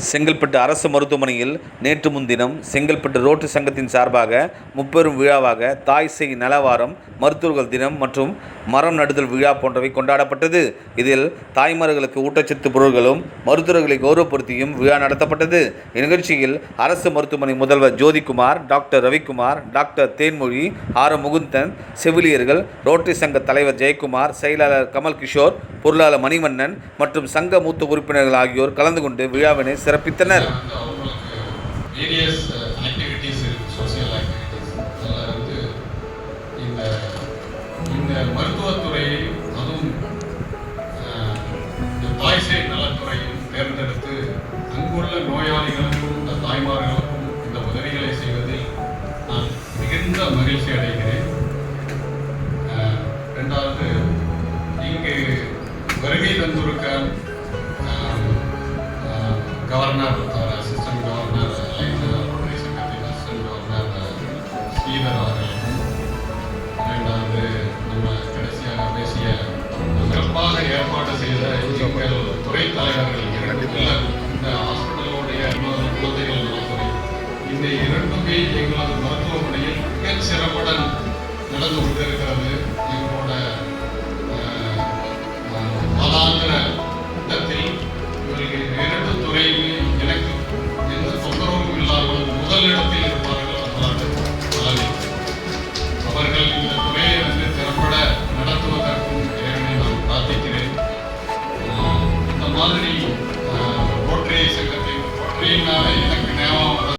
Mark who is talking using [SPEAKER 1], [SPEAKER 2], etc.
[SPEAKER 1] செங்கல்பட்டு அரசு மருத்துவமனையில் நேற்று முன்தினம் செங்கல்பட்டு ரோட்டரி சங்கத்தின் சார்பாக முப்பெரும் விழாவாக தாய் சேய் நலவாரம், மருத்துவர்கள் தினம் மற்றும் மரம் நடுதல் விழா போன்றவை கொண்டாடப்பட்டது. இதில் தாய்மார்களுக்கு ஊட்டச்சத்து பொருட்களும் மருத்துவர்களை கௌரவப்படுத்தியும் விழா நடத்தப்பட்டது. இந்நிகழ்ச்சியில் அரசு மருத்துவமனை முதல்வர் Jothikumar, doctor Ravikumar, doctor Thenmozhi, R Mukundan, செவிலியர்கள், ரோட்டரி சங்க தலைவர் ஜெயக்குமார், செயலாளர் கமல் கிஷோர், பொருளாளர் மணிவண்ணன் மற்றும் சங்க மூத்த உறுப்பினர்கள் ஆகியோர் கலந்து கொண்டு விழாவினை சிறப்பித்தனர்.
[SPEAKER 2] மருத்துவத்துறையை அதுவும் தாய் சேய் நலத்துறையும் தேர்ந்தெடுத்து அங்குள்ள நோயாளிகளுக்கும் இந்த தாய்மார்களுக்கும் இந்த உதவிகளை செய்வதில் நான் மிகுந்த மகிழ்ச்சி அடைகிறேன். இரண்டாவது, இங்கு வருகை தந்திருக்க கவர்னர், அசிஸ்டன்ட் கவர்னர், ரோட்டரி சங்கத்தின் அசிஸ்டன்ட் கவர்னர் ஸ்ரீதர் அவர்களுக்கும், இரண்டாவது நம்ம கடைசியாக பேசிய சிறப்பாக ஏற்பாடு செய்த எங்கள் துறை தலைவர்கள் இந்த ஹாஸ்பிட்டலுடைய குழந்தைகள் நலத்துறை, இந்த இரண்டுமே எங்களது மருத்துவமனையில் மிகச் சிறப்புடன் நடந்து கொண்டிருக்கிறது.